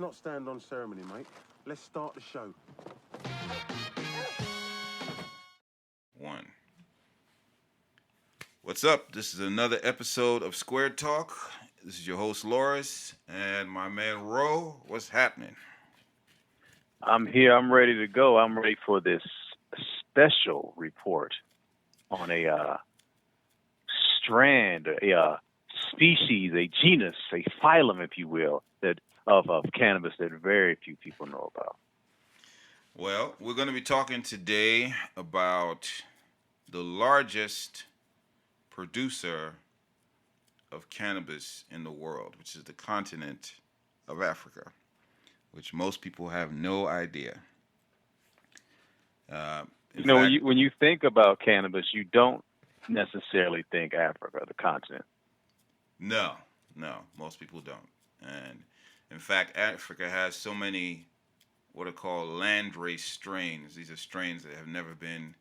not stand on ceremony, mate. Let's start the show. One. What's up? This is another episode of Square Talk. This is your host, Loris, and my man, Ro. What's happening? I'm here. I'm ready to go. I'm ready for this special report on a strand, a species, a genus, a phylum, if you will, that of cannabis that very few people know about. Well, we're going to be talking today about the largest producer of cannabis in the world, which is the continent of Africa, which most people have no idea. When you think about cannabis, you don't necessarily think Africa, the continent. No, most people don't. And in fact, Africa has so many what are called Landrace strains. These are strains that have never been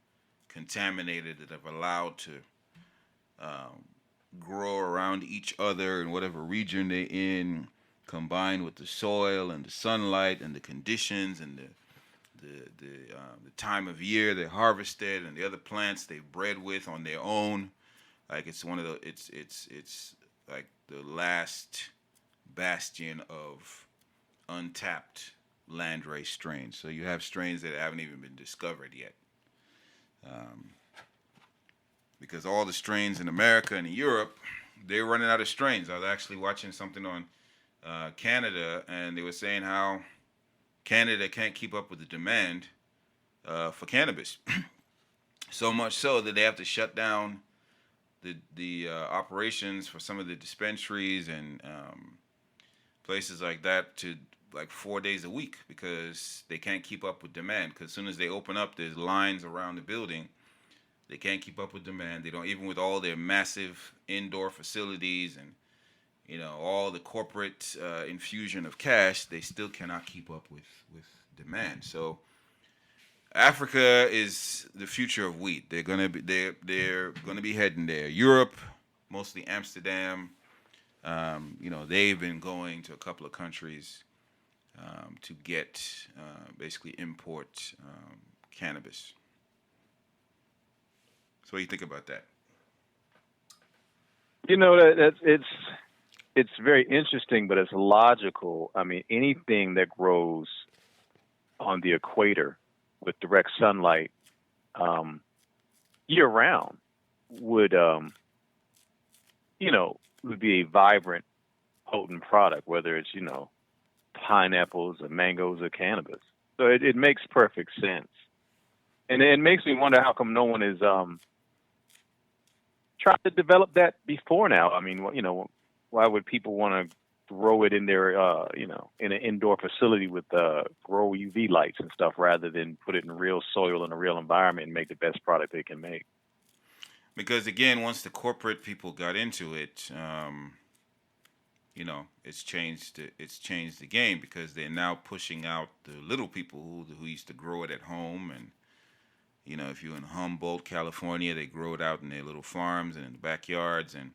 contaminated, that have allowed to grow around each other in whatever region they're in, combined with the soil and the sunlight and the conditions and the time of year they're harvested and the other plants they bred with on their own. Like it's one of the it's like the last bastion of untapped landrace strains. So you have strains that haven't even been discovered yet. Because all the strains in America and in Europe, they're running out of strains. I was actually watching something on Canada, and they were saying how Canada can't keep up with the demand for cannabis. So much so that they have to shut down the operations for some of the dispensaries and places like that to like 4 days a week because they can't keep up with demand. Because as soon as they open up, there's lines around the building. They can't keep up with demand. They don't, even with all their massive indoor facilities and all the corporate infusion of cash, they still cannot keep up with demand. So Africa is the future of weed. They're gonna be heading there. Europe, mostly Amsterdam. They've been going to a couple of countries to get basically import cannabis. So what do you think about that? It's very interesting, but it's logical. I mean, anything that grows on the equator with direct sunlight year round would be a vibrant, potent product, whether it's pineapples or mangoes or cannabis. So it makes perfect sense, and it makes me wonder how come no one is tried to develop that before now. I mean, why would people want to grow it in their, in an indoor facility with grow UV lights and stuff rather than put it in real soil in a real environment and make the best product they can make? Because again, once the corporate people got into it, it's changed the game because they're now pushing out the little people who used to grow it at home. And if you're in Humboldt, California, they grow it out in their little farms and in the backyards. And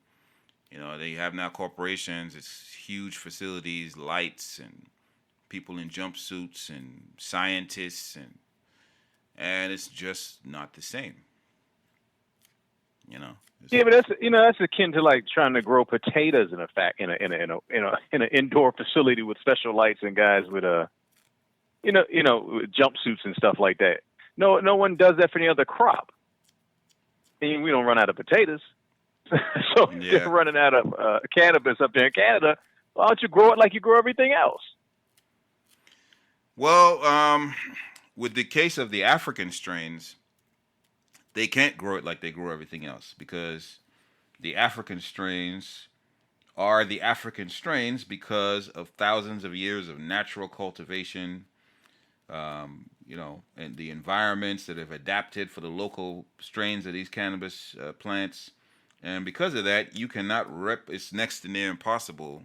they have now corporations. It's huge facilities, lights, and people in jumpsuits and scientists, and it's just not the same. Yeah, but that's akin to like trying to grow potatoes in an indoor facility with special lights and guys with jumpsuits and stuff like that. No one does that for any other crop. And we don't run out of potatoes. So if you're running out of cannabis up there in Canada, why don't you grow it like you grow everything else? Well, with the case of the African strains, they can't grow it like they grow everything else because the African strains are the African strains because of thousands of years of natural cultivation, and the environments that have adapted for the local strains of these cannabis plants. And because of that, you cannot it's next to near impossible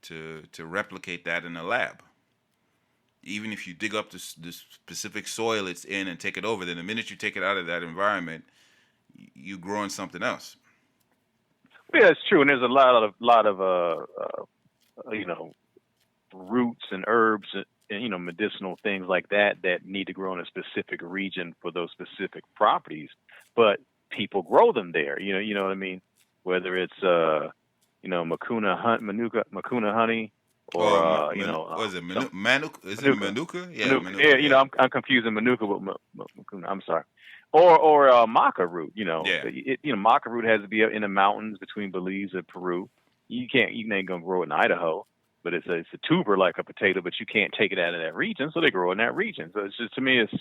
to replicate that in a lab. Even if you dig up the specific soil it's in and take it over, then the minute you take it out of that environment, you're growing something else. Yeah, it's true, and there's a lot of roots and herbs and medicinal things like that need to grow in a specific region for those specific properties. But people grow them there. You know what I mean? Whether it's Manuka honey, or what is it? Manuka? Is it Manuka? Yeah, Manuka. Manuka. Yeah, I'm confusing Manuka with Makuna. I'm sorry. Or maca root. Yeah. Maca root has to be in the mountains between Belize and Peru. You ain't gonna grow it in Idaho, but it's a tuber like a potato, but you can't take it out of that region, so they grow in that region. So it's just, to me, it's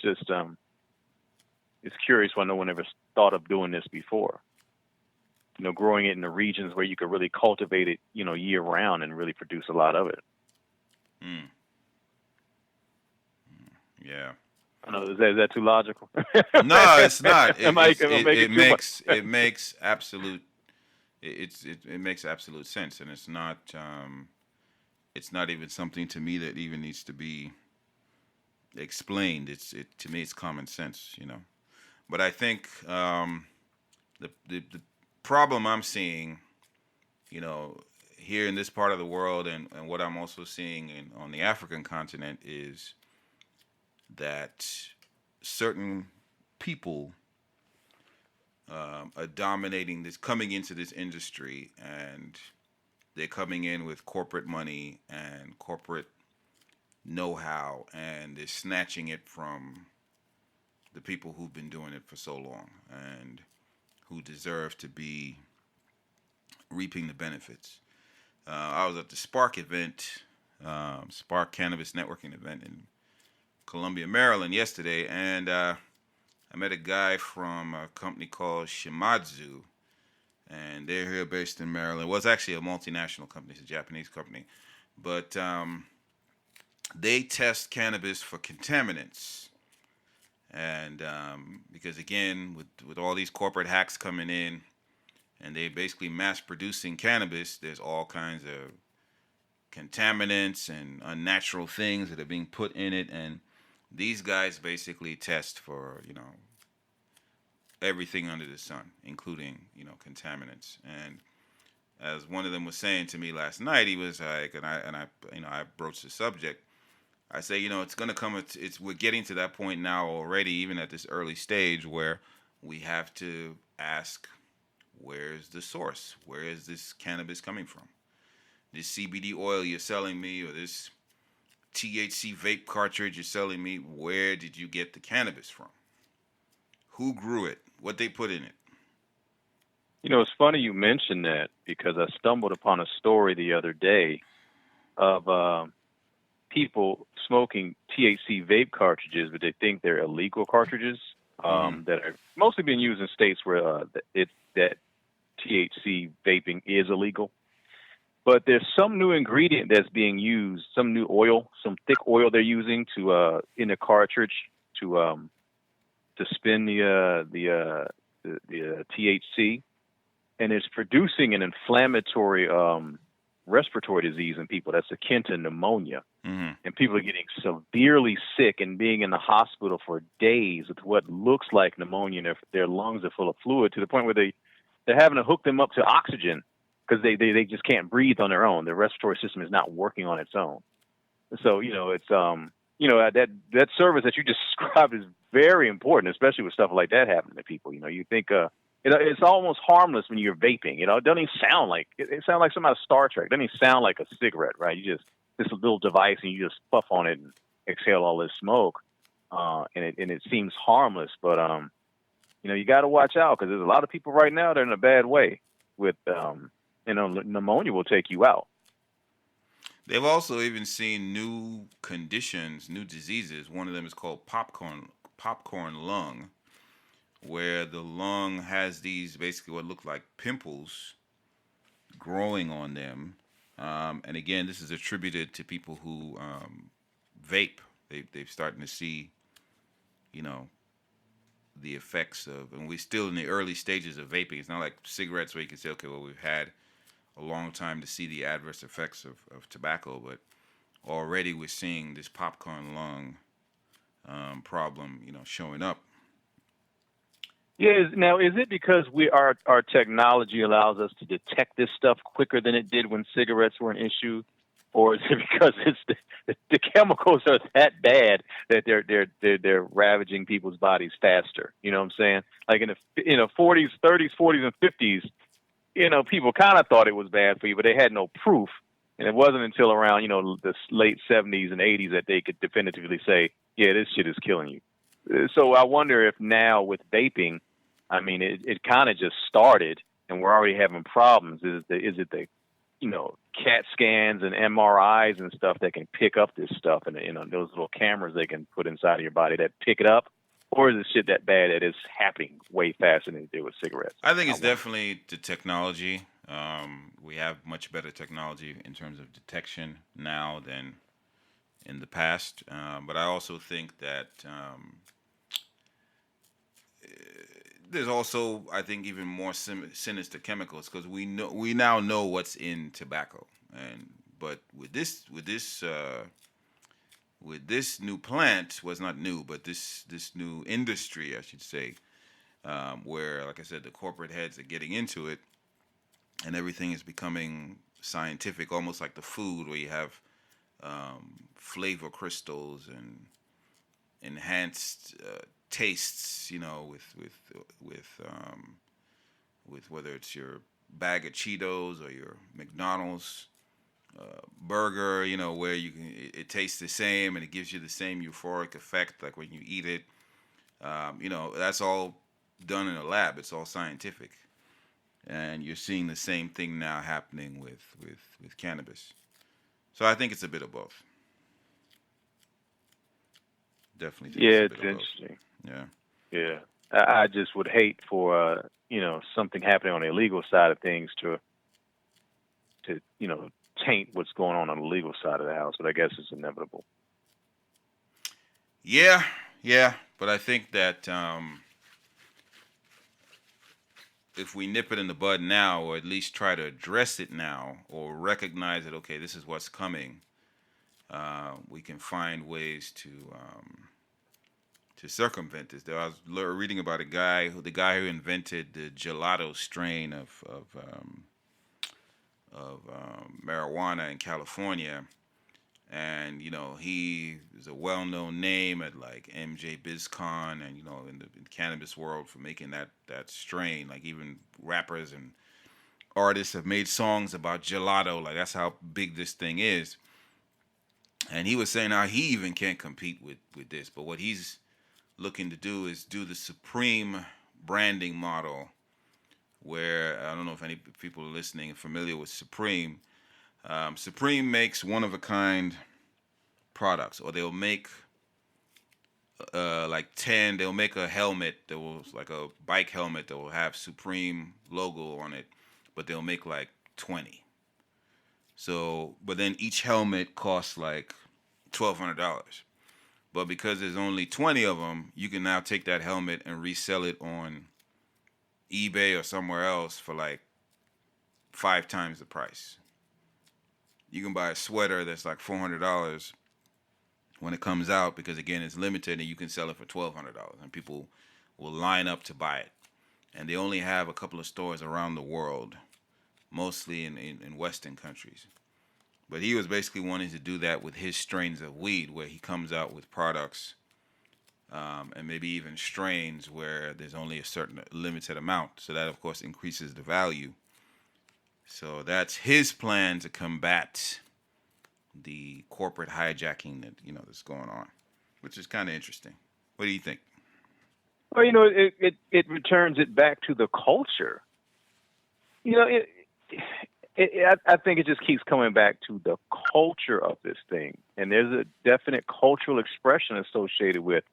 curious why no one ever thought of doing this before. Growing it in the regions where you could really cultivate it, year round and really produce a lot of it. Yeah. I know, is that too logical? No, it's not. It makes absolute sense, and it's not even something to me that even needs to be explained. To me, it's common sense, But I think the problem I'm seeing, here in this part of the world, and what I'm also seeing on the African continent, is that certain people are dominating this, coming into this industry, and they're coming in with corporate money and corporate know-how, and they're snatching it from the people who've been doing it for so long and who deserve to be reaping the benefits. I was at the Spark event, Spark Cannabis networking event in Columbia, Maryland yesterday, and I met a guy from a company called Shimadzu, and they're here based in Maryland. Well, it's actually a multinational company. It's a Japanese company. But they test cannabis for contaminants. And because, again, with all these corporate hacks coming in, and they're basically mass producing cannabis, there's all kinds of contaminants and unnatural things that are being put in it. And these guys basically test for, everything under the sun, including, contaminants. And as one of them was saying to me last night, he was like, and I broached the subject. I say, it's going to come. We're getting to that point now already, even at this early stage, where we have to ask, where's the source? Where is this cannabis coming from? This CBD oil you're selling me, or this THC vape cartridge you're selling me, where did you get the cannabis from? Who grew it? What they put in it? It's funny you mentioned that, because I stumbled upon a story the other day of people smoking THC vape cartridges, but they think they're illegal cartridges that are mostly being used in states where that THC vaping is illegal. But there's some new ingredient that's being used, some new oil, some thick oil they're using to in the cartridge to spin the THC, and it's producing an inflammatory respiratory disease in people that's akin to pneumonia. And people are getting severely sick and being in the hospital for days with what looks like pneumonia, and their lungs are full of fluid, to the point where they're having to hook them up to oxygen because they just can't breathe on their own. Their respiratory system is not working on its own. So, it's that service that you just described is very important, especially with stuff like that happening to people. You think it's almost harmless when you're vaping. It doesn't even sound like it sounds like something out of Star Trek. It doesn't even sound like a cigarette, right? You just this little device and you just puff on it and exhale all this smoke, and it seems harmless, but you got to watch out, because there's a lot of people right now that are in a bad way with pneumonia will take you out. They've also even seen new conditions, new diseases. One of them is called popcorn lung, where the lung has these basically what look like pimples growing on them. And again, this is attributed to people who vape. They've starting to see, the effects of, and we're still in the early stages of vaping. It's not like cigarettes where you can say, okay, well, we've had a long time to see the adverse effects of tobacco, but already we're seeing this popcorn lung problem, showing up. Yeah. Now, is it because our technology allows us to detect this stuff quicker than it did when cigarettes were an issue? or is it because the chemicals are that bad that they're ravaging people's bodies faster? You know what I'm saying? Like in the 40s, 30s, 40s, and 50s, people kind of thought it was bad for you, but they had no proof. And it wasn't until around the late 70s and 80s that they could definitively say, yeah, this shit is killing you. So I wonder if now with vaping, I mean, it kind of just started, and we're already having problems. Is it the CAT scans and MRIs and stuff that can pick up this stuff, and those little cameras they can put inside of your body that pick it up, or is it shit that bad that it's happening way faster than it did with cigarettes? I think it's definitely the technology. We have much better technology in terms of detection now than in the past, but I also think that there's also, I think, even more sinister chemicals, because we now know what's in tobacco, but with this new plant, was not new, but this new industry, I should say, where, like I said, the corporate heads are getting into it, and everything is becoming scientific, almost like the food, where you have flavor crystals and enhanced tastes, with whether it's your bag of Cheetos or your McDonald's burger, where it tastes the same and it gives you the same euphoric effect, like when you eat it. That's all done in a lab. It's all scientific, and you're seeing the same thing now happening with cannabis. So I think it's a bit of both. Definitely think Yeah, it's a bit of interesting. both. Yeah. Yeah, I just would hate for something happening on the illegal side of things to taint what's going on the legal side of the house. But I guess it's inevitable. Yeah, but I think that if we nip it in the bud now, or at least try to address it now, or recognize that, okay, this is what's coming, we can find ways to circumvent this. I was reading about the guy who invented the gelato strain of marijuana in California, and he is a well-known name at like MJ BizCon, and in the cannabis world for making that strain. Like even rappers and artists have made songs about gelato. Like that's how big this thing is. And he was saying how he even can't compete with this, but what he's looking to do is do the Supreme branding model, where I don't know if any people listening are familiar with Supreme. Supreme makes one-of-a-kind products, or they'll make like 10. They'll make a helmet that will, like a bike helmet that will have Supreme logo on it, but they'll make like 20. So, but then each helmet costs like $1,200. But because there's only 20 of them, you can now take that helmet and resell it on eBay or somewhere else for like 5 times the price. You can buy a sweater that's like $400 when it comes out, because again it's limited, and you can sell it for $1,200, and people will line up to buy it. And they only have a couple of stores around the world, mostly in Western countries. But he was basically wanting to do that with his strains of weed, where he comes out with products and maybe even strains where there's only a certain limited amount. So that, of course, increases the value. So that's his plan to combat the corporate hijacking that that's going on, which is kind of interesting. What do you think? Well, it returns it back to the culture. I think it just keeps coming back to the culture of this thing, and there's a definite cultural expression associated with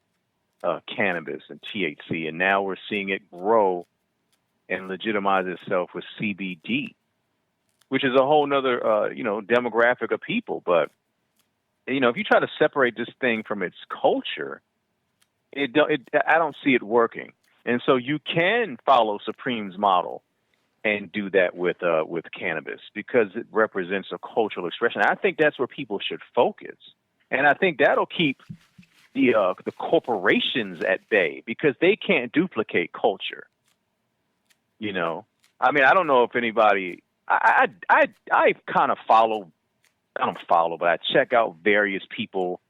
cannabis and THC, and now we're seeing it grow and legitimize itself with CBD, which is a whole nother demographic of people. But if you try to separate this thing from its culture, I don't see it working. And so you can follow Supreme's model and do that with cannabis, because it represents a cultural expression. I think that's where people should focus, and I think that'll keep the corporations at bay, because they can't duplicate culture. I mean, I don't know if anybody. I kind of follow I don't follow, but I check out various people,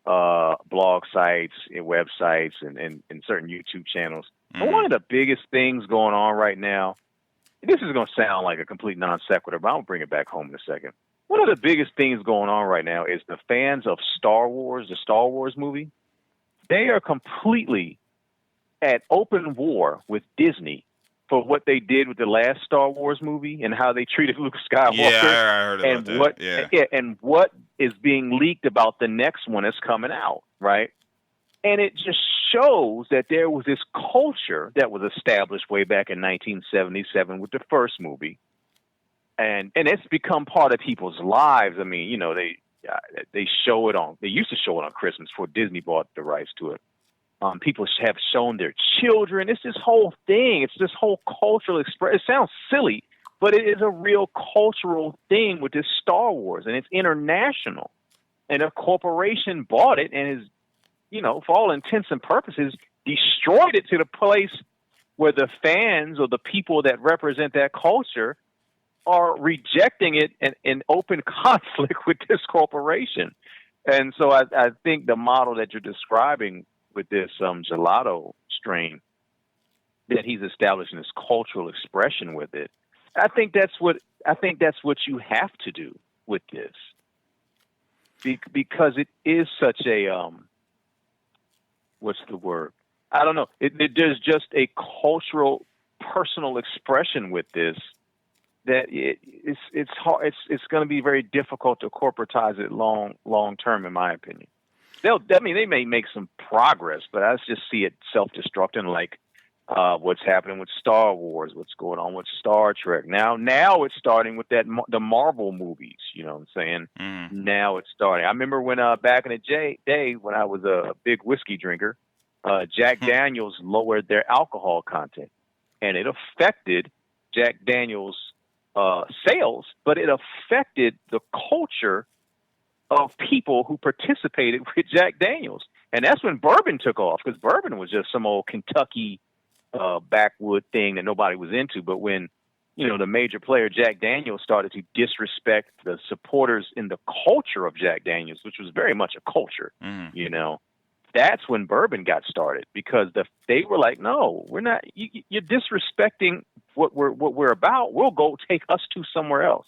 blog sites and websites and certain YouTube channels. And one of the biggest things going on right now, this is going to sound like a complete non sequitur, but I'll bring it back home in a second. One of the biggest things going on right now is the fans of Star Wars, the Star Wars movie. They are completely at open war with Disney for what they did with the last Star Wars movie and how they treated Luke Skywalker. Yeah, I heard about that. Yeah. And what is being leaked about the next one that's coming out, right? And it just shows that there was this culture that was established way back in 1977 with the first movie. And it's become part of people's lives. I mean, they show it on, they used to show it on Christmas before Disney bought the rights to it. People have shown their children. It's this whole thing. It's this whole cultural expression. It sounds silly, but it is a real cultural thing with this Star Wars, and it's international. And a corporation bought it and is, for all intents and purposes, destroyed it to the place where the fans or the people that represent that culture are rejecting it in open conflict with this corporation. And so I think the model that you're describing with this gelato strain, that he's establishing this cultural expression with it, I think that's what you have to do with this, because it is such a what's the word? I don't know. There's just a cultural, personal expression with this that it's hard. It's going to be very difficult to corporatize it long term, in my opinion. They may make some progress, but I just see it self-destructing, like what's happening with Star Wars, what's going on with Star Trek. Now it's starting with the Marvel movies. You know what I'm saying? Now it's starting. I remember when back in the day when I was a big whiskey drinker, Jack Daniels lowered their alcohol content, and it affected Jack Daniels' sales, but it affected the culture of people who participated with Jack Daniels. And that's when bourbon took off, because bourbon was just some old Kentucky backwood thing that nobody was into. But when, the major player Jack Daniels started to disrespect the supporters in the culture of Jack Daniels, which was very much a culture, that's when bourbon got started, because they were like, no, we're not, you're disrespecting what we're about. We'll go take us to somewhere else.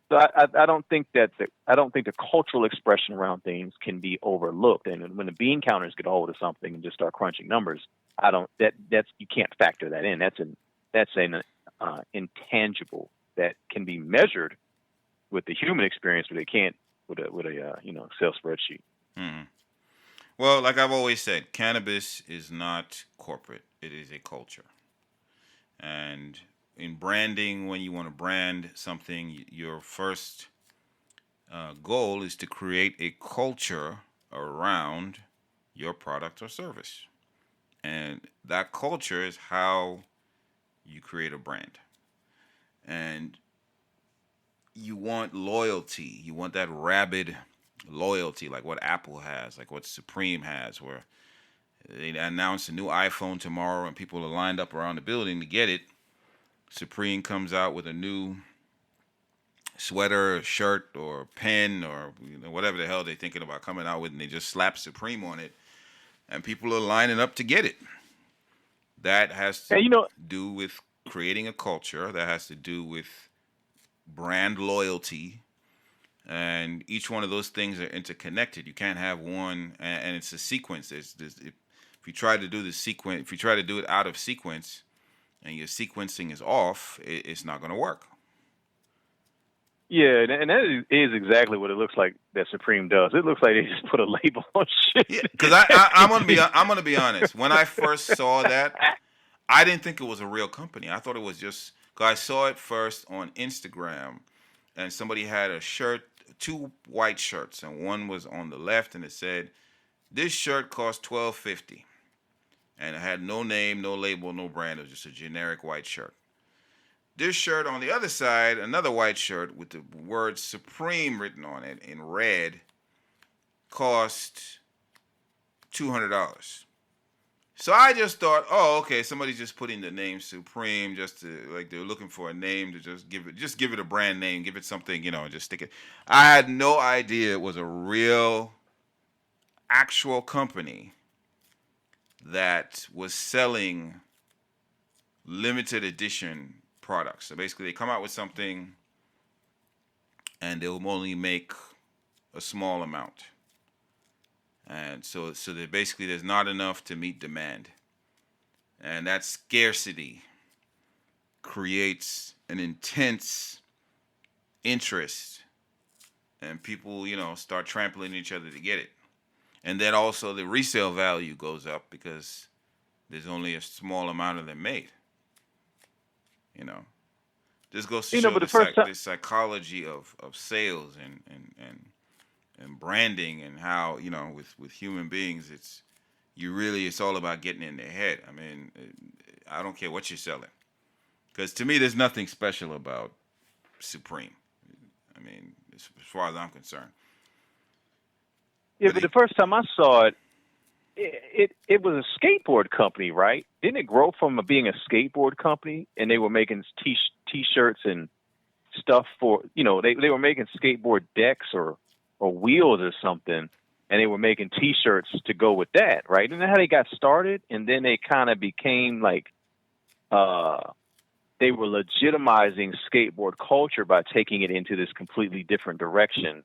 So I don't think the cultural expression around things can be overlooked. And when the bean counters get a hold of something and just start crunching numbers, you can't factor that in. That's an intangible that can be measured with the human experience, but they can't with a Excel spreadsheet. Mm-hmm. Well, like I've always said, cannabis is not corporate. It is a culture. And in branding, when you want to brand something, your first goal is to create a culture around your product or service. And that culture is how you create a brand. And you want loyalty. You want that rabid loyalty, like what Apple has, like what Supreme has, where they announce a new iPhone tomorrow and people are lined up around the building to get it. Supreme comes out with a new sweater, or shirt, or pen, or whatever the hell they're thinking about coming out with, and they just slap Supreme on it, and people are lining up to get it. That has to do with creating a culture. That has to do with brand loyalty, and each one of those things are interconnected. You can't have one, and it's a sequence. If you try to do if you try to do it out of sequence, and your sequencing is off, it's not going to work. Yeah, and that is exactly what it looks like that Supreme does. It looks like they just put a label on shit. Yeah, because I'm gonna be honest. When I first saw that, I didn't think it was a real company. I thought it was just, because I saw it first on Instagram, and somebody had a shirt, 2 white shirts, and one was on the left, and it said, "This shirt costs $12.50." And it had no name, no label, no brand. It was just a generic white shirt. This shirt on the other side, another white shirt with the word Supreme written on it in red, cost $200. So I just thought, oh, okay, somebody just put in the name Supreme just to like they're looking for a name to just give it a brand name, give it something, just stick it. I had no idea it was a real actual company that was selling limited edition products. So basically they come out with something and they'll only make a small amount. And so that basically there's not enough to meet demand. And that scarcity creates an intense interest. And people, start trampling each other to get it. And then also the resale value goes up because there's only a small amount of them made. This goes to show but the psychology of sales and branding and how, with human beings, it's all about getting in their head. I mean, I don't care what you're selling. Because to me, there's nothing special about Supreme. I mean, as far as I'm concerned. Yeah, but the first time I saw it, it was a skateboard company, right? Didn't it grow from being a skateboard company, and they were making t-shirts and stuff for, they were making skateboard decks or wheels or something, and they were making t-shirts to go with that, right? Isn't that how they got started? And then they kind of became like, they were legitimizing skateboard culture by taking it into this completely different direction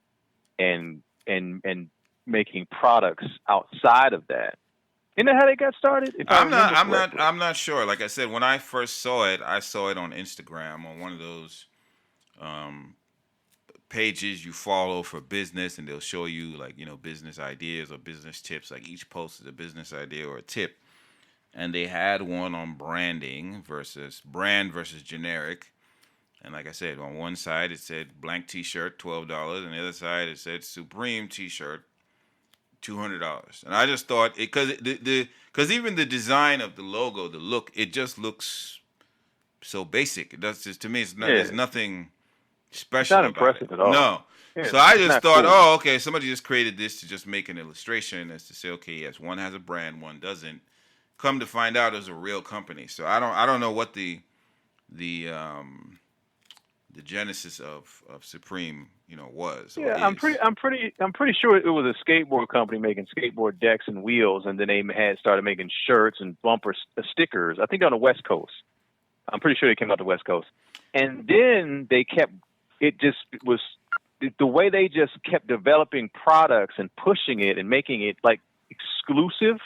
and making products outside of that. Isn't that how they got started? I'm not sure. Like I said, when I first saw it, I saw it on Instagram on one of those pages you follow for business, and they'll show you like business ideas or business tips. Like each post is a business idea or a tip, and they had one on brand versus generic. And like I said, on one side it said blank T-shirt, $12, and the other side it said Supreme T-shirt, $200. And I just thought because even the design of the logo, the look, it just looks so basic. It does just to me. There's nothing special. It's not impressive at all. No. Yeah, so I just thought, cool. oh, okay, somebody just created this to just make an illustration as to say, okay, yes, one has a brand, one doesn't. Come to find out, it was a real company. So I don't know what the genesis of Supreme was. Yeah, I'm pretty sure it was a skateboard company making skateboard decks and wheels, and then they had started making shirts and bumper stickers. I think on the West Coast. I'm pretty sure they came out the West Coast, and then they kept it. Just was the way they just kept developing products and pushing it and making it like exclusive.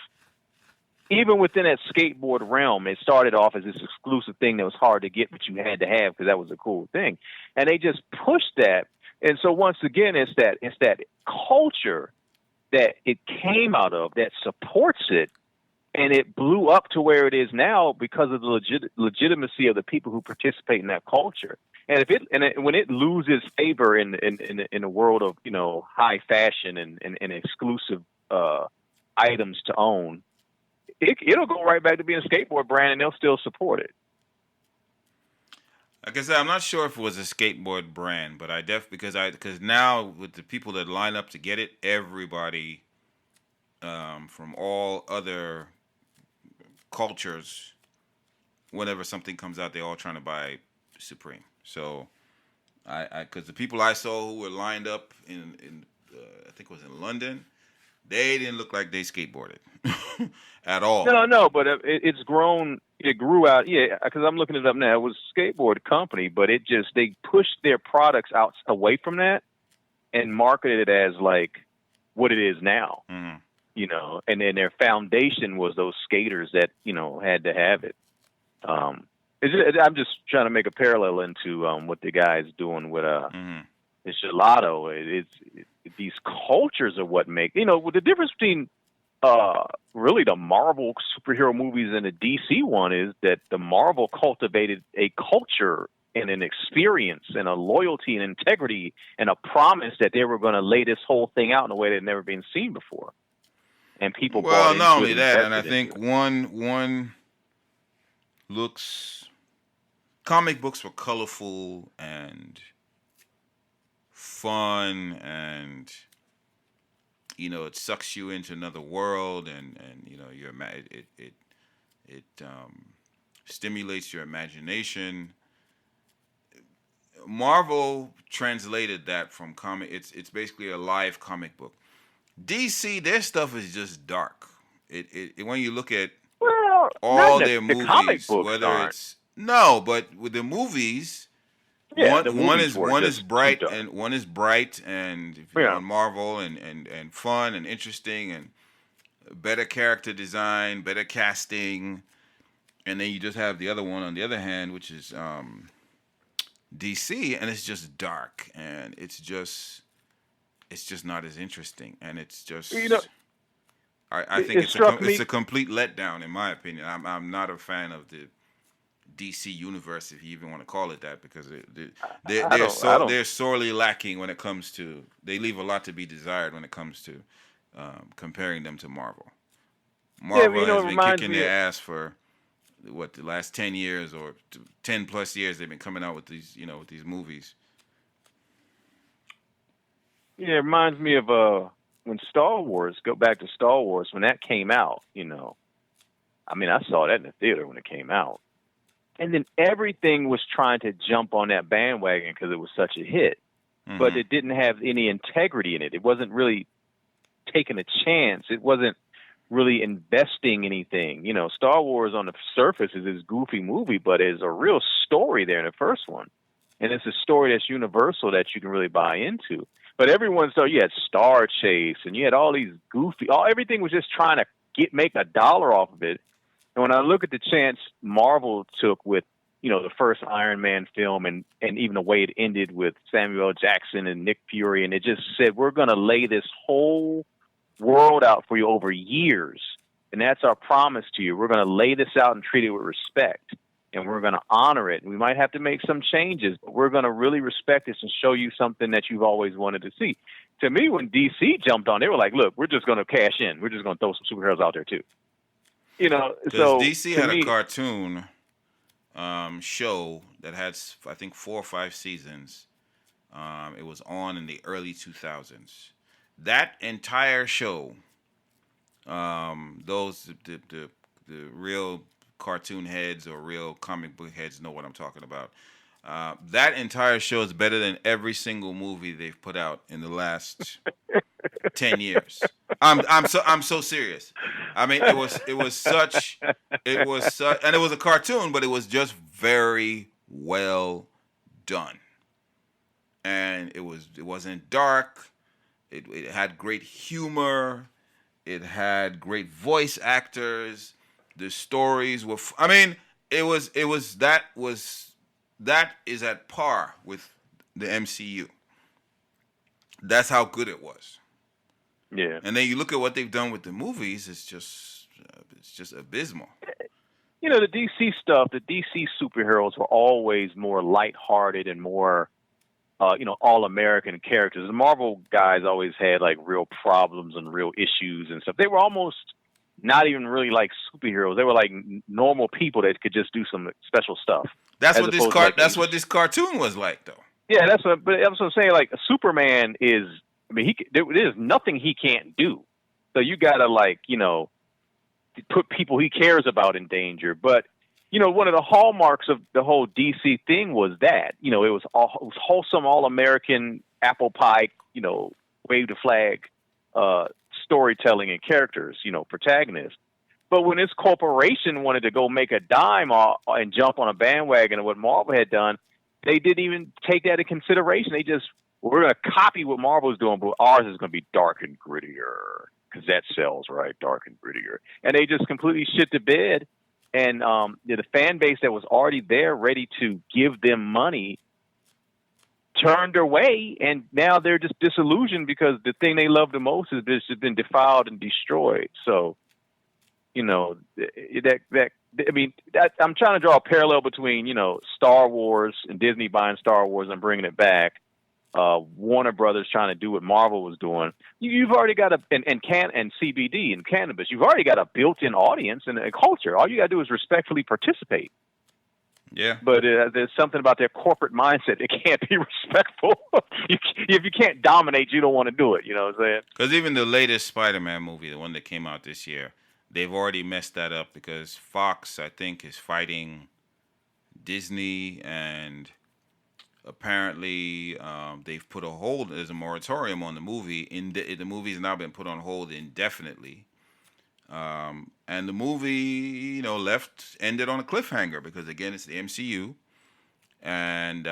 Even within that skateboard realm, it started off as this exclusive thing that was hard to get, but you had to have because that was a cool thing. And they just pushed that. And so once again, it's that culture that it came out of that supports it, and it blew up to where it is now because of the legitimacy of the people who participate in that culture. And when it loses favor in the world of high fashion and exclusive items to own, it'll go right back to being a skateboard brand, and they'll still support it. Like I said, I'm not sure if it was a skateboard brand, but because now with the people that line up to get it, everybody from all other cultures, whenever something comes out, they're all trying to buy Supreme. So because the people I saw who were lined up in I think it was in London, they didn't look like they skateboarded at all. No, but it's grown. It grew out. Yeah, because I'm looking it up now. It was a skateboard company, but they pushed their products out away from that and marketed it as like what it is now. Mm-hmm. And then their foundation was those skaters that had to have it. I'm just trying to make a parallel into what the guy's doing with the gelato. It's these cultures are what make the difference between really the Marvel superhero movies and the DC one is that the Marvel cultivated a culture and an experience and a loyalty and integrity and a promise that they were going to lay this whole thing out in a way that had never been seen before. And people bought into not only it that, and I think one looks. Comic books were colorful and fun and it sucks you into another world, and it stimulates your imagination. Marvel translated that from comic. It's basically a live comic book. DC, their stuff is just dark. It when you look at Well, all not their the comic movies, books whether aren't. it's no, but with the movies, Yeah, one the one movies is were one just is bright too dark. and one is bright and if you're Yeah. on Marvel and fun and interesting and better character design, better casting, and then you just have the other one on the other hand, which is DC, and it's just dark and it's just not as interesting, and it's just I think it's a complete letdown in my opinion. I'm not a fan of the DC universe, if you even want to call it that, because they're sorely lacking when it comes to. They leave a lot to be desired when it comes to comparing them to Marvel. Marvel has been kicking their ass for the last 10 years or 10 plus years. They've been coming out with these with these movies. Yeah, it reminds me of when Star Wars. Go back to Star Wars when that came out. I mean, I saw that in the theater when it came out. And then everything was trying to jump on that bandwagon because it was such a hit. Mm-hmm. But it didn't have any integrity in it. It wasn't really taking a chance. It wasn't really investing anything. Star Wars on the surface is this goofy movie, but there's a real story there in the first one. And it's a story that's universal that you can really buy into. But you had Star Chase and you had all these everything was just trying to make $1 off of it. And when I look at the chance Marvel took with, the first Iron Man film and even the way it ended with Samuel L. Jackson and Nick Fury, and it just said, we're going to lay this whole world out for you over years. And that's our promise to you. We're going to lay this out and treat it with respect. And we're going to honor it. We might have to make some changes, but we're going to really respect this and show you something that you've always wanted to see. To me, when DC jumped on, they were like, look, we're just going to cash in. We're just going to throw some superheroes out there too. So DC had a cartoon show that had, I think, 4 or 5 seasons. It was on in the early 2000s. That entire show, the real cartoon heads or real comic book heads know what I'm talking about. That entire show is better than every single movie they've put out in the last 10 years. I'm so serious. I mean, it was such, and it was a cartoon, but it was just very well done. And it wasn't dark. It had great humor. It had great voice actors. The stories were. That is at par with the MCU. That's how good it was. Yeah. And then you look at what they've done with the movies. It's just abysmal. The DC stuff. The DC superheroes were always more lighthearted and more, all-American characters. The Marvel guys always had like real problems and real issues and stuff. They were almost not even really like superheroes. They were like normal people that could just do some special stuff. That's what this cartoon was like, though. Yeah, that's what I'm saying. Like, Superman is. I mean, there's nothing he can't do. So you gotta put people he cares about in danger. But one of the hallmarks of the whole DC thing was that it was wholesome, all-American, apple pie, wave the flag, storytelling and characters, protagonists. But when this corporation wanted to go make a dime and jump on a bandwagon of what Marvel had done, they didn't even take that into consideration. We're going to copy what Marvel's doing, but ours is going to be dark and grittier because that sells, right? Dark and grittier. And they just completely shit the bed. And the fan base that was already there, ready to give them money, turned their way, and now they're just disillusioned because the thing they love the most has just been defiled and destroyed. So, I'm trying to draw a parallel between, Star Wars and Disney buying Star Wars and bringing it back. Warner Brothers trying to do what Marvel was doing. You've already got and CBD and cannabis. You've already got a built-in audience and a culture. All you got to do is respectfully participate. Yeah. But there's something about their corporate mindset. They can't be respectful. If you can't dominate, you don't want to do it. You know what I'm saying? Because even the latest Spider-Man movie, the one that came out this year, they've already messed that up because Fox, I think, is fighting Disney, and apparently they've put a hold. There's a moratorium on the movie. The movie has now been put on hold indefinitely. And the movie, ended on a cliffhanger because, again, it's the MCU. And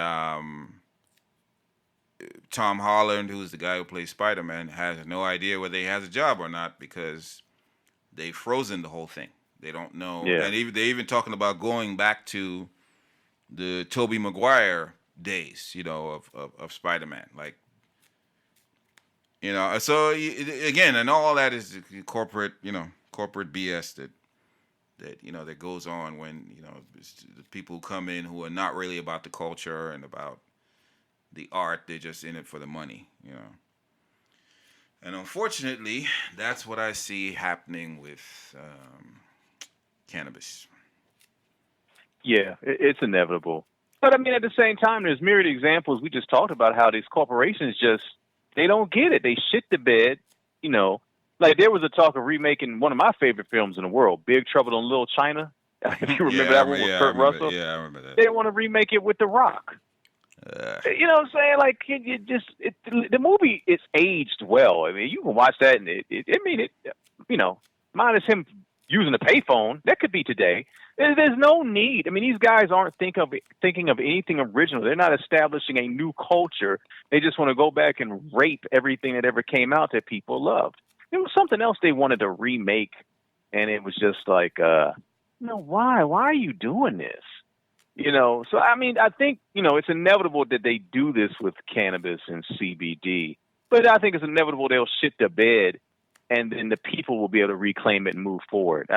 Tom Holland, who's the guy who plays Spider-Man, has no idea whether he has a job or not because they've frozen the whole thing. They don't know. Yeah. And they're even talking about going back to the Tobey Maguire days, of Spider-Man. So again, and all that is corporate BS that goes on when, the people who come in who are not really about the culture and about the art. They're just in it for the money, And unfortunately, that's what I see happening with cannabis. Yeah, it's inevitable. But I mean, at the same time, there's myriad examples. We just talked about how these corporations they don't get it. They shit the bed, Like there was a talk of remaking one of my favorite films in the world, Big Trouble in Little China. If you remember that one with Kurt Russell. Yeah, I remember that. They want to remake it with The Rock. You know what I'm saying? Like the movie, it's aged well. I mean, you can watch that, and minus him using a payphone, that could be today. There's no need. I mean, these guys aren't thinking of anything original. They're not establishing a new culture. They just want to go back and rape everything that ever came out that people loved. There was something else they wanted to remake, and it was just like, why? Why are you doing this? So I mean, I think, it's inevitable that they do this with cannabis and CBD, but I think it's inevitable they'll shit the bed, and then the people will be able to reclaim it and move forward.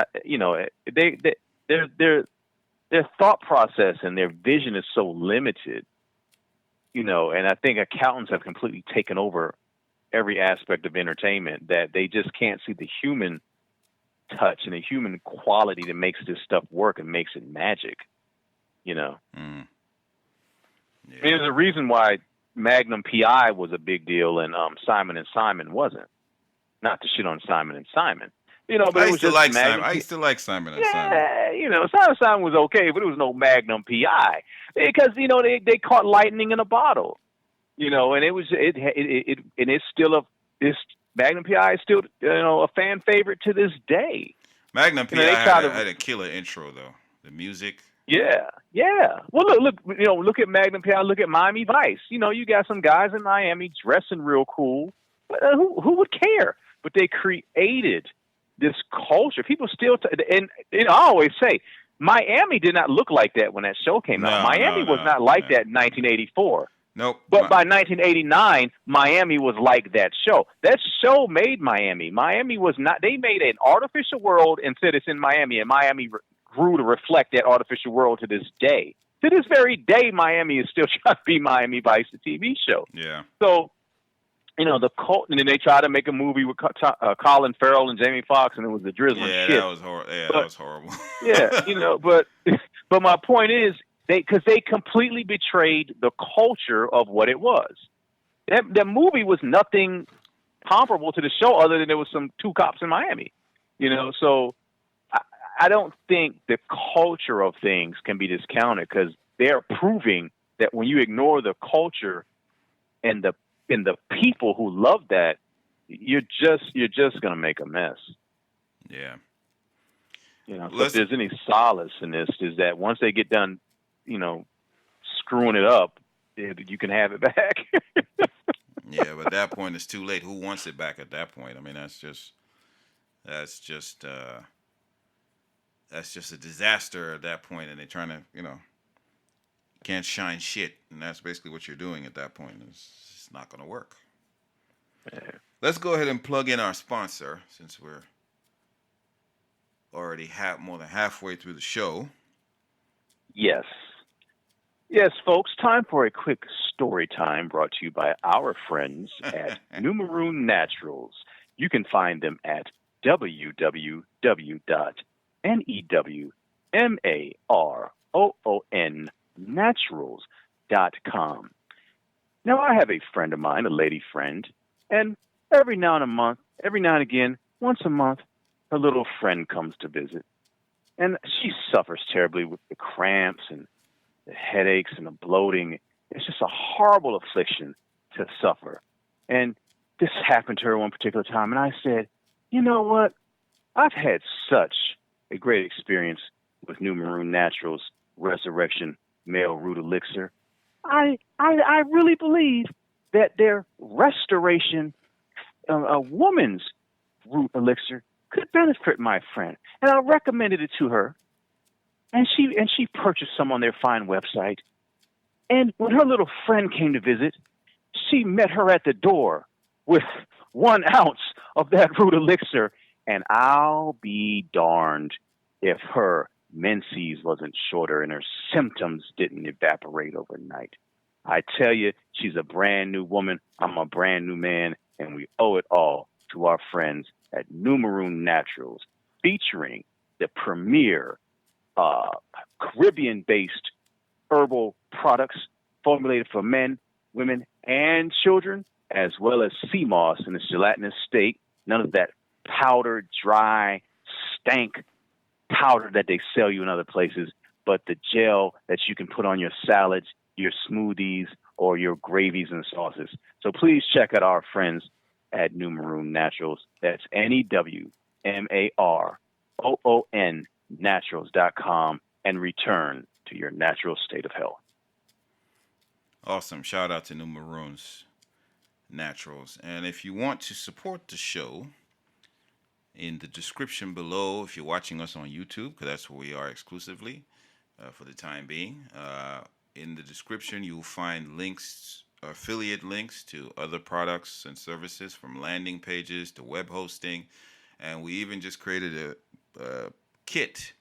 Their thought process and their vision is so limited, and I think accountants have completely taken over every aspect of entertainment that they just can't see the human touch and the human quality that makes this stuff work and makes it magic. Yeah. And there's a reason why Magnum PI was a big deal and Simon and Simon wasn't. Not to shit on Simon and Simon, but I it was used to just like Magnum. Simon. I used to like Simon and Simon. Yeah, Simon and Simon was okay, but it was no Magnum PI because they caught lightning in a bottle, and it was and it's still this Magnum PI is still a fan favorite to this day. Magnum PI had a killer intro though. The music. Yeah. Well, look at Magnum PI. Look at Miami Vice. You got some guys in Miami dressing real cool. But who would care? But they created this culture. People still, and I always say, Miami did not look like that when that show came out. Miami was not like that in 1984. Nope. But by 1989, Miami was like that show. That show made Miami. Miami was not. They made an artificial world and said it's in Miami, and Miami grew to reflect that artificial world to this day. To this very day, Miami is still trying to be Miami Vice, the TV show. Yeah. So, the cult, and then they tried to make a movie with Colin Farrell and Jamie Foxx, and it was the drizzling shit. That was horrible. Yeah, that was horrible. But my point is, because they completely betrayed the culture of what it was. That movie was nothing comparable to the show, other than there was some two cops in Miami. So I don't think the culture of things can be discounted, because they're proving that when you ignore the culture and the people who love that, you're just going to make a mess. Yeah. So if there's any solace in this, is that once they get done, screwing it up, you can have it back. Yeah, but at that point it's too late. Who wants it back at that point? I mean, that's just a disaster at that point, and they're trying to, can't shine shit, and that's basically what you're doing at that point. It's not going to work. Yeah. Let's go ahead and plug in our sponsor, since we're already more than halfway through the show. Yes, folks, time for a quick story time brought to you by our friends at Numeroon Naturals. You can find them at www.NEWMAROON naturals.com. Now, I have a friend of mine, a lady friend, and every now and again, once a month, her little friend comes to visit. And she suffers terribly with the cramps and the headaches and the bloating. It's just a horrible affliction to suffer. And this happened to her one particular time, and I said, you know what? I've had such a great experience with New Maroon Naturals Resurrection Male Root Elixir. I really believe that their restoration, a woman's root elixir, could benefit my friend, and I recommended it to her. And she purchased some on their fine website. And when her little friend came to visit, she met her at the door with 1 ounce of that root elixir. And I'll be darned if her menses wasn't shorter and her symptoms didn't evaporate overnight. I tell you, she's a brand new woman. I'm a brand new man. And we owe it all to our friends at New Maroon Naturals, featuring the premier Caribbean-based herbal products formulated for men, women, and children, as well as sea moss in a gelatinous state. None of that powdered, dry, stank powder that they sell you in other places, but the gel that you can put on your salads, your smoothies, or your gravies and sauces. So please check out our friends at New Maroon Naturals. That's NEWMAROON naturals.com, and return to your natural state of health. Awesome. Shout out to New Maroons Naturals. And if you want to support the show, in the description below, if you're watching us on YouTube, because that's where we are exclusively for the time being, in the description you'll find links, affiliate links to other products and services, from landing pages to web hosting. And we even just created a kit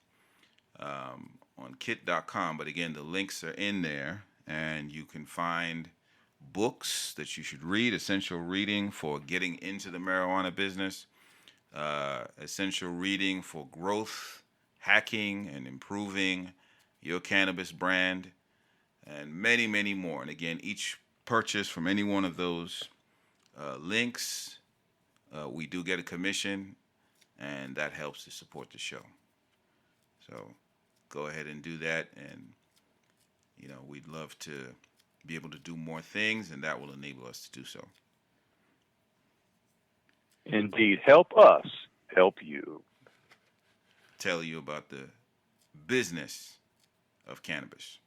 on kit.com. But again, the links are in there, and you can find books that you should read, essential reading for getting into the marijuana business, essential reading for growth, hacking, and improving your cannabis brand, and many, many more. And again, each purchase from any one of those links, we do get a commission, and that helps to support the show. So go ahead and do that, and we'd love to be able to do more things, and that will enable us to do so. Indeed. Help us help you. Tell you about the business of cannabis.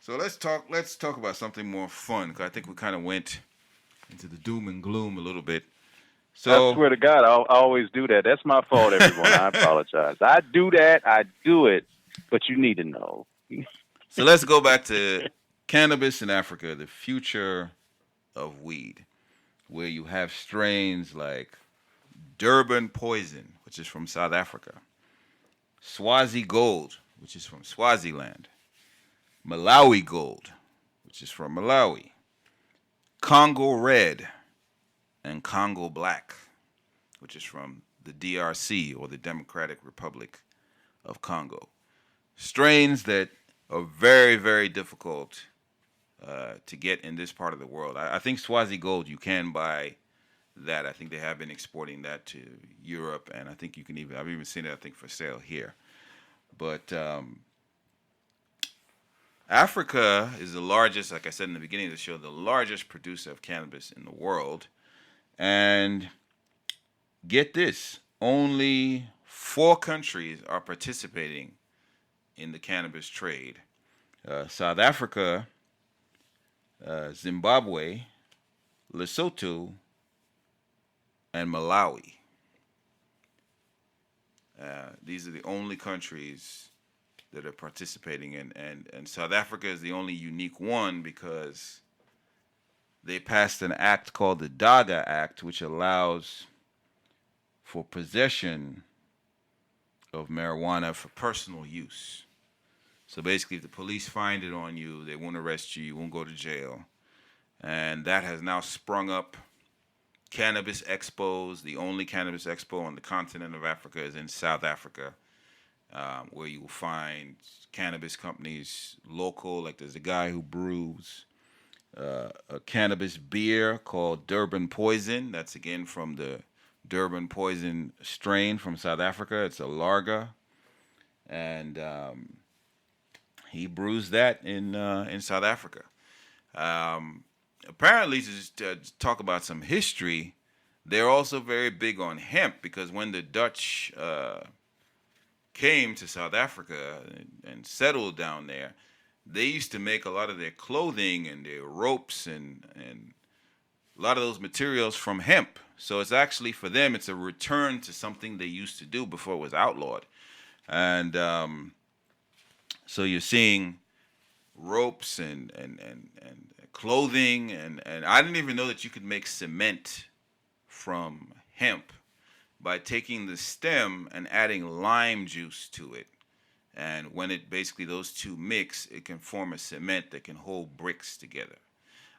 So let's talk about something more fun, because I think we kind of went into the doom and gloom a little bit. So I swear to God, I always do that. That's my fault, everyone. I apologize. I do that. I do it. But you need to know. So let's go back to cannabis in Africa, the future of weed, where you have strains like Durban Poison, which is from South Africa, Swazi Gold, which is from Swaziland, Malawi Gold, which is from Malawi, Congo Red, and Congo Black, which is from the DRC, or the Democratic Republic of Congo. Strains that are very, very difficult to get in this part of the world. I think Swazi Gold, you can buy that. I think they have been exporting that to Europe, and I think I've even seen it, I think, for sale here. But Africa is the largest, like I said in the beginning of the show, the largest producer of cannabis in the world. And get this, only 4 countries are participating in the cannabis trade. South Africa, Zimbabwe, Lesotho, and Malawi. These are the only countries that are participating in, and South Africa is the only unique one because they passed an act called the Daga Act, which allows for possession of marijuana for personal use. So basically, if the police find it on you, they won't arrest you, you won't go to jail. And that has now sprung up cannabis expos. The only cannabis expo on the continent of Africa is in South Africa. where you will find cannabis companies local. Like there's a guy who brews a cannabis beer called Durban Poison. That's again from the Durban Poison strain from South Africa. It's a lager, and he brews that in South Africa. Apparently, to talk about some history, they're also very big on hemp because when the Dutch came to South Africa and settled down there, they used to make a lot of their clothing and their ropes and a lot of those materials from hemp. So it's actually for them, it's a return to something they used to do before it was outlawed. And so you're seeing ropes and clothing and I didn't even know that you could make cement from hemp by taking the stem and adding lime juice to it. And when it basically those two mix, it can form a cement that can hold bricks together.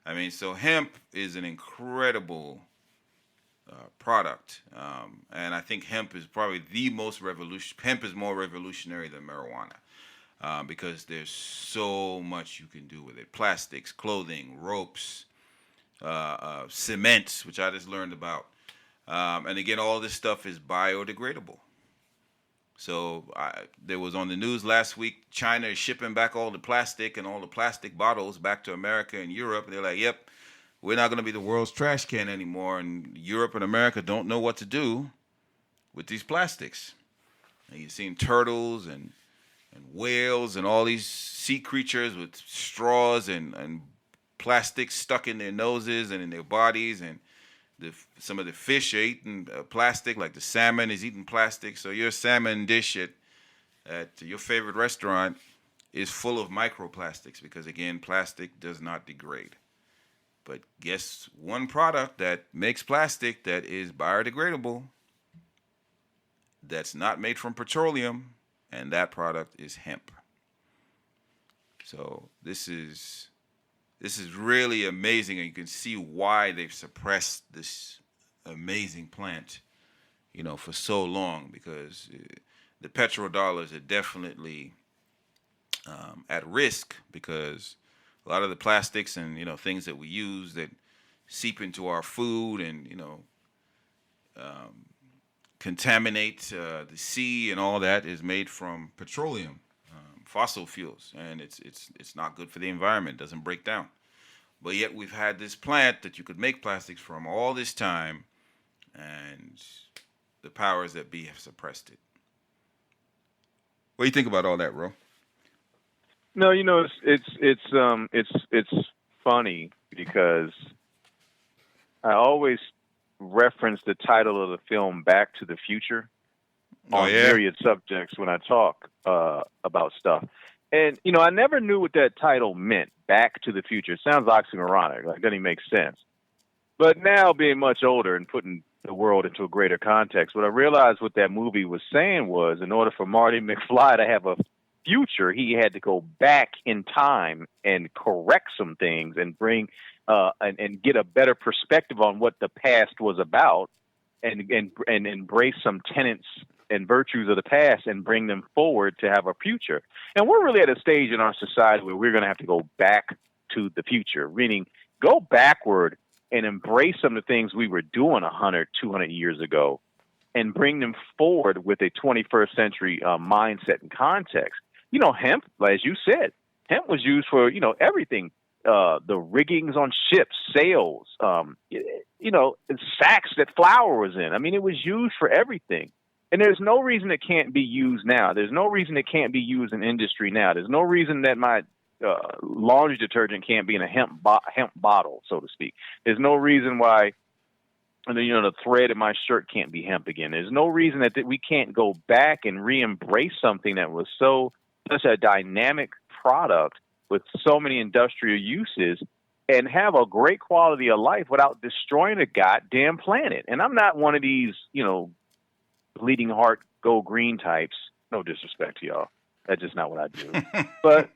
I mean, so hemp is an incredible product, and I think hemp is probably the most revolutionary. Hemp is more revolutionary than marijuana because there's so much you can do with it: plastics, clothing, ropes, cement, which I just learned about, and again, all this stuff is biodegradable. So there was on the news last week, China is shipping back all the plastic and all the plastic bottles back to America and Europe. And they're like, yep, we're not going to be the world's trash can anymore. And Europe and America don't know what to do with these plastics. And you've seen turtles and whales and all these sea creatures with straws and plastic stuck in their noses and in their bodies. And some of the fish are eating plastic, like the salmon is eating plastic. So your salmon dish at your favorite restaurant is full of microplastics because, again, plastic does not degrade. But guess one product that makes plastic that is biodegradable, that's not made from petroleum, and that product is hemp. So this is really amazing, and you can see why they've suppressed this amazing plant, for so long, because the petrodollars are definitely at risk because a lot of the plastics and, things that we use that seep into our food and, contaminate the sea and all that is made from petroleum. Fossil fuels, and it's not good for the environment. It doesn't break down. But yet we've had this plant that you could make plastics from all this time, and the powers that be have suppressed it. What do you think about all that, Ro? No, it's funny because I always reference the title of the film Back to the Future on myriad subjects when I talk about stuff. And, I never knew what that title meant, Back to the Future. It sounds oxymoronic, like, doesn't even make sense. But now, being much older and putting the world into a greater context, what I realized what that movie was saying was, in order for Marty McFly to have a future, he had to go back in time and correct some things and bring and get a better perspective on what the past was about and embrace some tenets and virtues of the past and bring them forward to have a future. And we're really at a stage in our society where we're going to have to go back to the future, meaning go backward and embrace some of the things we were doing 100, 200 years ago and bring them forward with a 21st century mindset and context. Hemp, as you said, hemp was used for, everything. The riggings on ships, sails, sacks that flour was in. I mean, it was used for everything. And there's no reason it can't be used now. There's no reason it can't be used in industry now. There's no reason that my laundry detergent can't be in a hemp bottle, so to speak. There's no reason why the thread in my shirt can't be hemp again. There's no reason that we can't go back and re-embrace something that was such a dynamic product with so many industrial uses and have a great quality of life without destroying a goddamn planet. And I'm not one of these, bleeding heart, go green types. No disrespect to y'all. That's just not what I do. But,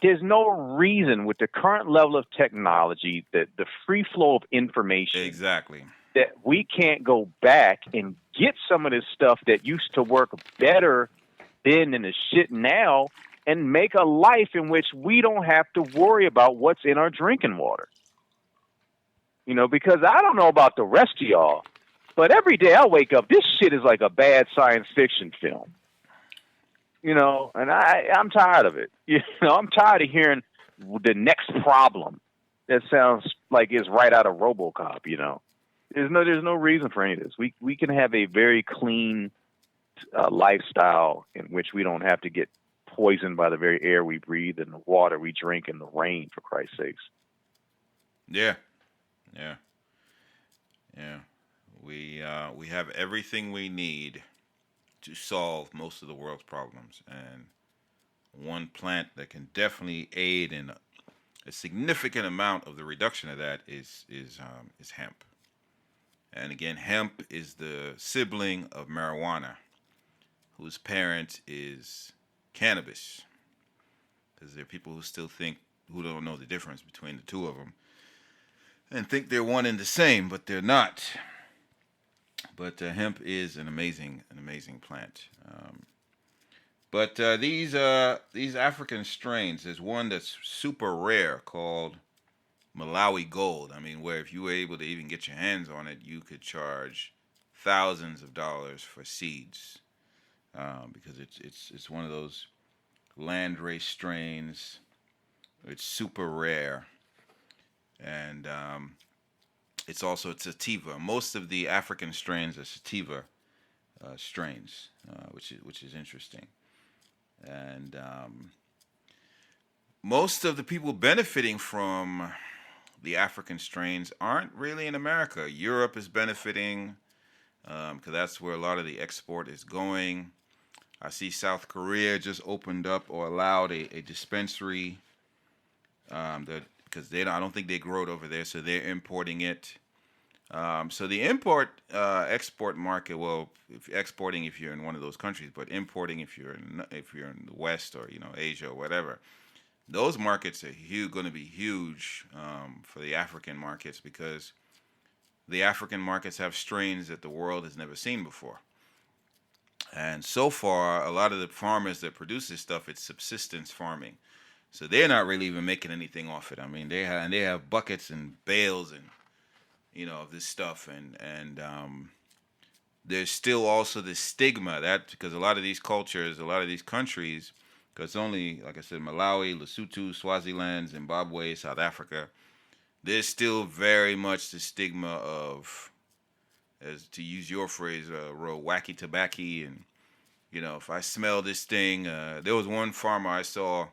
there's no reason with the current level of technology, that the free flow of information. Exactly. that we can't go back and get some of this stuff that used to work better then than the shit now and make a life in which we don't have to worry about what's in our drinking water. You know, because I don't know about the rest of y'all, but every day I wake up, this shit is like a bad science fiction film. You know, and I'm tired of it. You know, I'm tired of hearing the next problem that sounds like it's right out of RoboCop, you know. There's no reason for any of this. We can have a very clean lifestyle in which we don't have to get poisoned by the very air we breathe and the water we drink and the rain, for Christ's sakes. Yeah. We have everything we need to solve most of the world's problems, and one plant that can definitely aid in a significant amount of the reduction of that is hemp. And again, hemp is the sibling of marijuana, whose parent is cannabis. Because there are people who don't know the difference between the two of them, and think they're one and the same, but they're not. But hemp is an amazing plant. But these African strains, there's one that's super rare called Malawi Gold. I mean, where if you were able to even get your hands on it, you could charge thousands of dollars for seeds, because it's one of those Landrace strains. It's super rare, and it's also sativa. Most of the African strains are sativa strains, which is interesting. And most of the people benefiting from the African strains aren't really in America. Europe is benefiting because that's where a lot of the export is going. I see South Korea just opened up or allowed a dispensary because I don't think they grow it over there, so they're importing it. So the export market, well, if exporting if you're in one of those countries, but importing if you're in the West or Asia or whatever, those markets are going to be huge for the African markets, because the African markets have strains that the world has never seen before. And so far, a lot of the farmers that produce this stuff, it's subsistence farming. So they're not really even making anything off it. I mean, they have buckets and bales and of this stuff, and there's still also the stigma that, because a lot of these cultures, a lot of these countries, because only, like I said, Malawi, Lesotho, Swaziland, Zimbabwe, South Africa, there's still very much the stigma of, as to use your phrase, real wacky tobacco. And if I smell this thing, there was one farmer I saw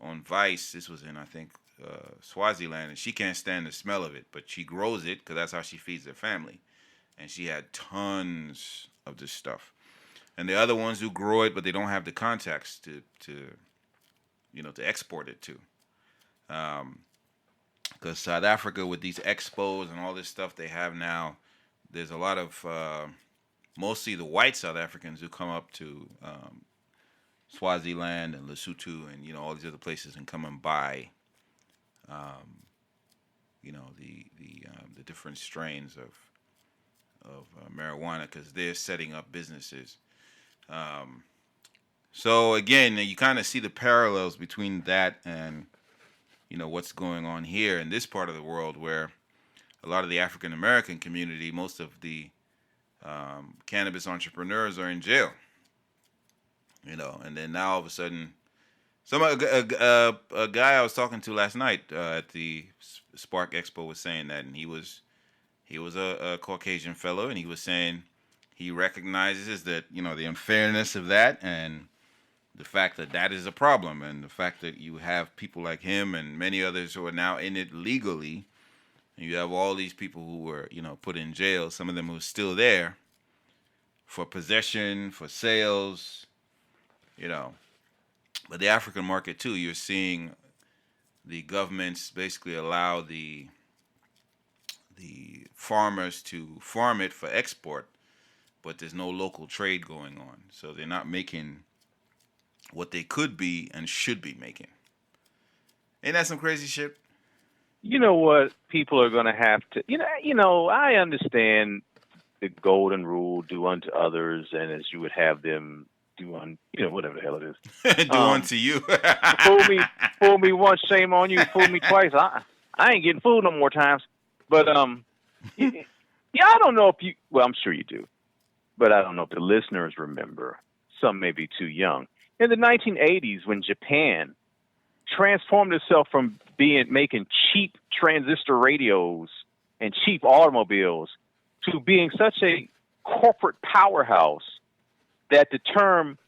on Vice. This was in, I think, Swaziland, and she can't stand the smell of it, but she grows it because that's how she feeds her family. And she had tons of this stuff. And the other ones who grow it, but they don't have the contacts to export it to. Because South Africa, with these expos and all this stuff they have now, there's a lot of mostly the white South Africans who come up to Swaziland and Lesotho and all these other places and come and buy the different strains of marijuana, because they're setting up businesses. So again, you kind of see the parallels between that and what's going on here in this part of the world, where a lot of the African American community, most of the cannabis entrepreneurs are in jail. And then now all of a sudden, a guy I was talking to last night at the Spark Expo was saying that, and he was a Caucasian fellow, and he was saying he recognizes that the unfairness of that, and the fact that is a problem, and the fact that you have people like him and many others who are now in it legally, and you have all these people who were put in jail, some of them who are still there for possession, for sales, But the African market too, you're seeing the governments basically allow the farmers to farm it for export, but there's no local trade going on. So they're not making what they could be and should be making. Ain't that some crazy shit? you know what? People are going to have to, I understand the golden rule, do unto others, and as you would have them do on, whatever the hell it is. Do unto you. fool me once, shame on you. Fool me twice. I ain't getting fooled no more times. But yeah, I don't know if you. Well, I'm sure you do, but I don't know if the listeners remember. Some may be too young. In the 1980s, when Japan transformed itself from making cheap transistor radios and cheap automobiles to being such a corporate powerhouse that the term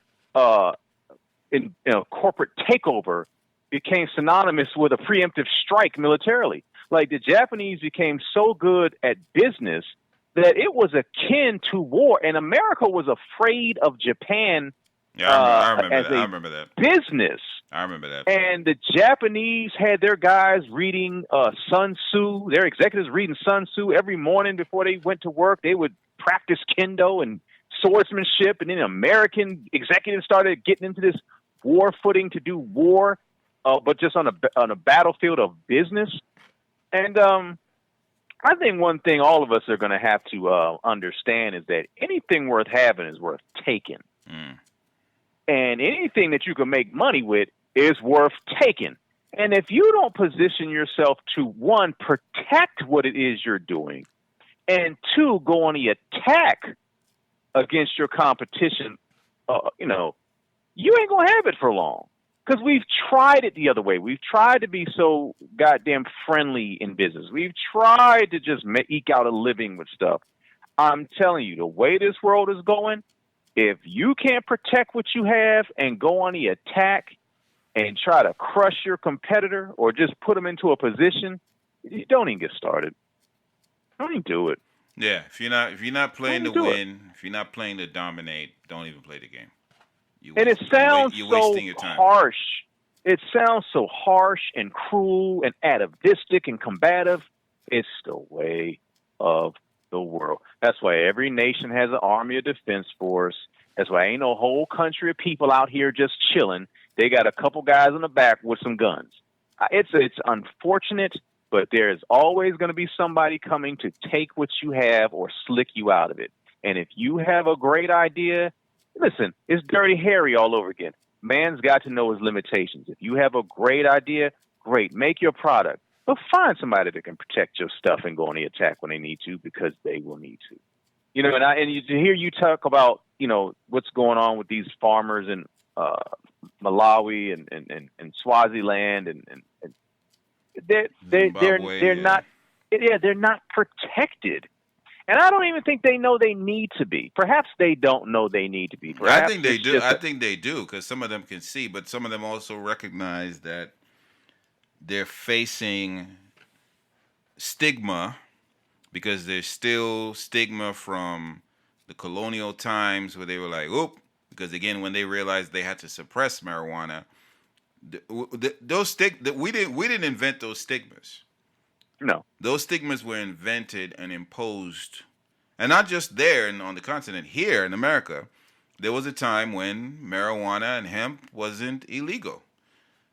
corporate takeover became synonymous with a preemptive strike militarily. Like, the Japanese became so good at business that it was akin to war, and America was afraid of Japan. Yeah, I remember that. Business. I remember that. And the Japanese had their guys reading Sun Tzu, their executives reading Sun Tzu every morning before they went to work. They would practice kendo and swordsmanship, and then American executives started getting into this war footing to do war, but just on a battlefield of business. And I think one thing all of us are going to have to understand is that anything worth having is worth taking. Mm. And anything that you can make money with is worth taking. And if you don't position yourself to, one, protect what it is you're doing, and two, go on the attack against your competition, you ain't going to have it for long. Because we've tried it the other way. We've tried to be so goddamn friendly in business. We've tried to just eke out a living with stuff. I'm telling you, the way this world is going, if you can't protect what you have and go on the attack and try to crush your competitor or just put them into a position, you don't even get started. Don't even do it. Yeah, if you're not playing to win, if you're not playing to dominate, don't even play the game. And it sounds so harsh. It sounds so harsh and cruel and atavistic and combative. It's the way of the world. That's why every nation has an army of defense force. That's why ain't no whole country of people out here just chilling. They got a couple guys in the back with some guns. It's unfortunate, but there's always going to be somebody coming to take what you have or slick you out of it. And if you have a great idea, listen, it's Dirty Harry all over again. Man's got to know his limitations. If you have a great idea, great. Make your product. But find somebody that can protect your stuff and go on the attack when they need to, because they will need to. To hear you talk about, what's going on with these farmers in Malawi and Swaziland and they're not protected. And I don't even think they know they need to be. Perhaps they don't know they need to be. Perhaps I think they do. I think they do, because some of them can see, but some of them also recognize that they're facing stigma, because there's still stigma from the colonial times where they were like, "Oop," because again, when they realized they had to suppress marijuana, we didn't invent those stigmas. No. Those stigmas were invented and imposed, and not just there on the continent. Here in America, there was a time when marijuana and hemp wasn't illegal.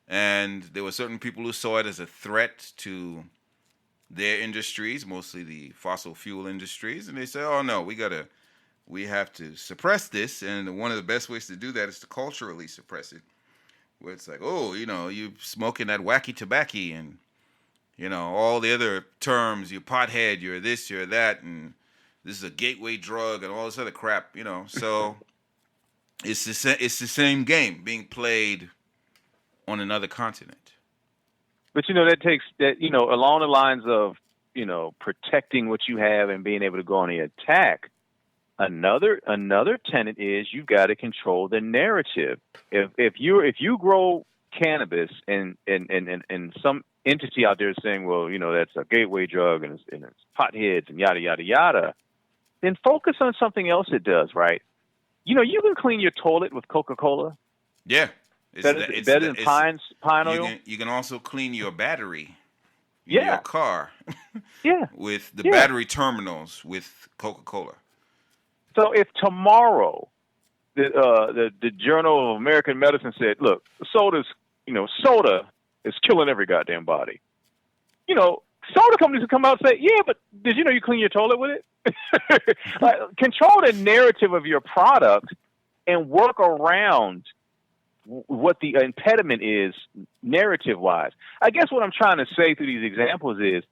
And there were certain people who saw it as a threat to their industries, mostly the fossil fuel industries. And they said, oh, no, we have to suppress this. And one of the best ways to do that is to culturally suppress it. Where it's like, oh, you're smoking that wacky tobacco and, all the other terms, you're pothead, you're this, you're that, and this is a gateway drug and all this other crap, So it's the same game being played on another continent. But, that takes that, along the lines of, protecting what you have and being able to go on the attack. Another tenet is you've got to control the narrative. If you grow cannabis and some entity out there saying, well, that's a gateway drug and it's potheads and yada, yada, yada, then focus on something else it does, right? You can clean your toilet with Coca-Cola. Yeah. Better than pine oil. You can also clean your battery in your car with the battery terminals with Coca-Cola. So if tomorrow the Journal of American Medicine said, look, soda is killing every goddamn body. soda companies will come out and say, yeah, but did you know you clean your toilet with it? Control the narrative of your product and work around what the impediment is narrative-wise. I guess what I'm trying to say through these examples is,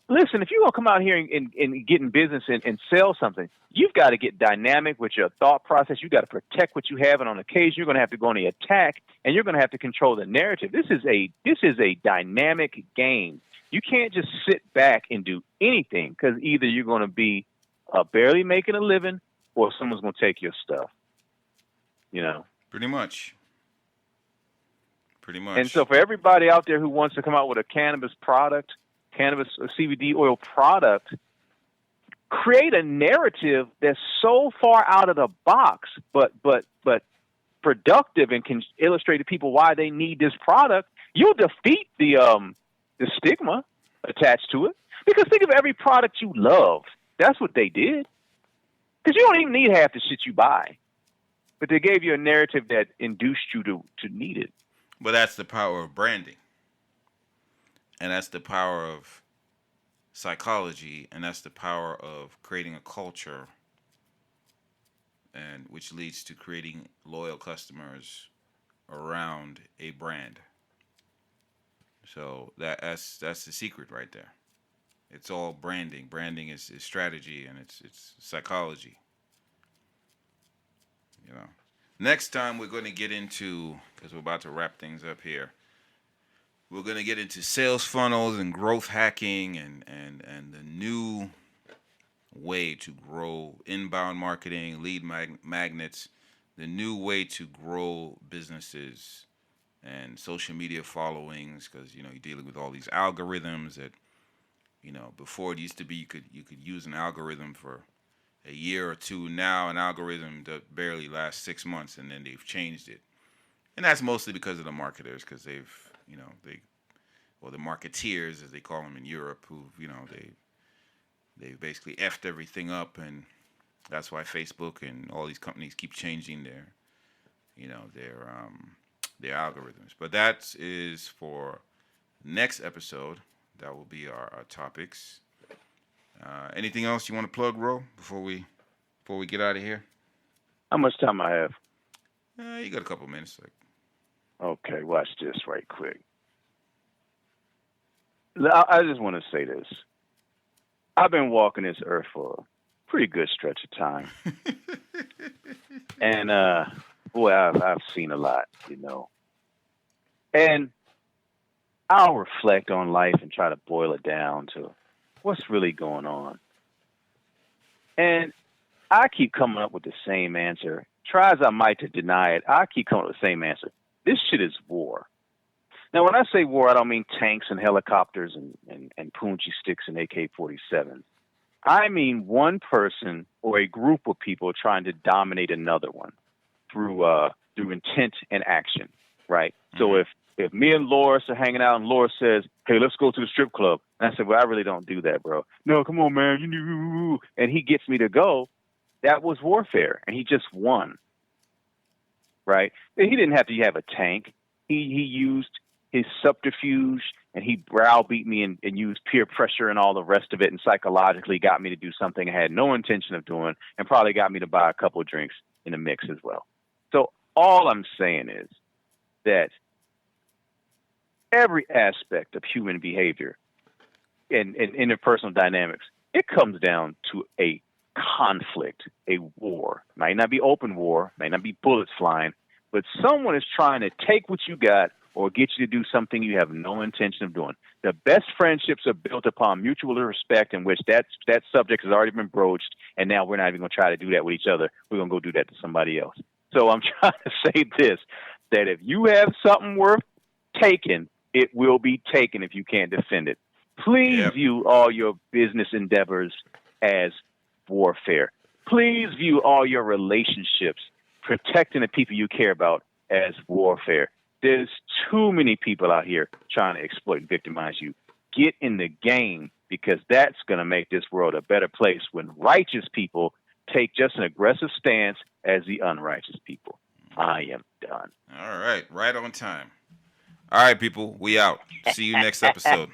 listen, if you're going to come out here and get in business and sell something, you've got to get dynamic with your thought process. You've got to protect what you have, and on occasion, you're going to have to go on the attack, and you're going to have to control the narrative. This is a dynamic game. You can't just sit back and do anything, because either you're going to be barely making a living or someone's going to take your stuff. Pretty much. And so for everybody out there who wants to come out with a cannabis product, cannabis or CBD oil product, create a narrative that's so far out of the box, but productive and can illustrate to people why they need this product. You'll defeat the stigma attached to it. Because think of every product you love. That's what they did. Because you don't even need half the shit you buy. But they gave you a narrative that induced you to need it. But that's the power of branding. And that's the power of psychology. And that's the power of creating a culture, and which leads to creating loyal customers around a brand. So that's the secret right there. It's all branding. Branding is strategy, and it's psychology. Next time we're going to get into, because we're about to wrap things up here, we're going to get into sales funnels and growth hacking and the new way to grow inbound marketing, lead magnets, the new way to grow businesses and social media followings, because you're dealing with all these algorithms that before it used to be you could use an algorithm for a year or two. Now an algorithm that barely lasts 6 months, and then they've changed it, and that's mostly because of the marketers, because they've the marketeers, as they call them in Europe, who they basically effed everything up, and that's why Facebook and all these companies keep changing their algorithms. But that is for next episode. That will be our topics. Anything else you want to plug, Ro, before we get out of here? How much time I have? You got a couple minutes. Okay, watch this right quick. I just want to say this. I've been walking this earth for a pretty good stretch of time. And, I've seen a lot, And I'll reflect on life and try to boil it down to what's really going on. And I keep coming up with the same answer. Try as I might to deny it, I keep coming up with the same answer. This shit is war. Now, when I say war, I don't mean tanks and helicopters and punji sticks and AK-47s. I mean one person or a group of people trying to dominate another one through intent and action, right? Mm-hmm. So if me and Loris are hanging out and Loris says, hey, let's go to the strip club, and I said, well, I really don't do that, bro. No, come on, man. And he gets me to go. That was warfare, and he just won, right? He didn't have to have a tank. He used his subterfuge, and he browbeat me and used peer pressure and all the rest of it, and psychologically got me to do something I had no intention of doing, and probably got me to buy a couple of drinks in the mix as well. So all I'm saying is that every aspect of human behavior and interpersonal dynamics, it comes down to a conflict, a war. Might not be open war, might not be bullets flying, but someone is trying to take what you got or get you to do something you have no intention of doing. The best friendships are built upon mutual respect, in which that subject has already been broached, and now we're not even going to try to do that with each other. We're going to go do that to somebody else. So I'm trying to say this, that if you have something worth taking, it will be taken if you can't defend it. Please view all your business endeavors as warfare. Please view all your relationships, protecting the people you care about, as warfare. There's too many people out here trying to exploit and victimize you. Get in the game, because that's going to make this world a better place when righteous people take just an aggressive stance as the unrighteous people. I am done. All right. Right on time. All right, people, we out. See you next episode.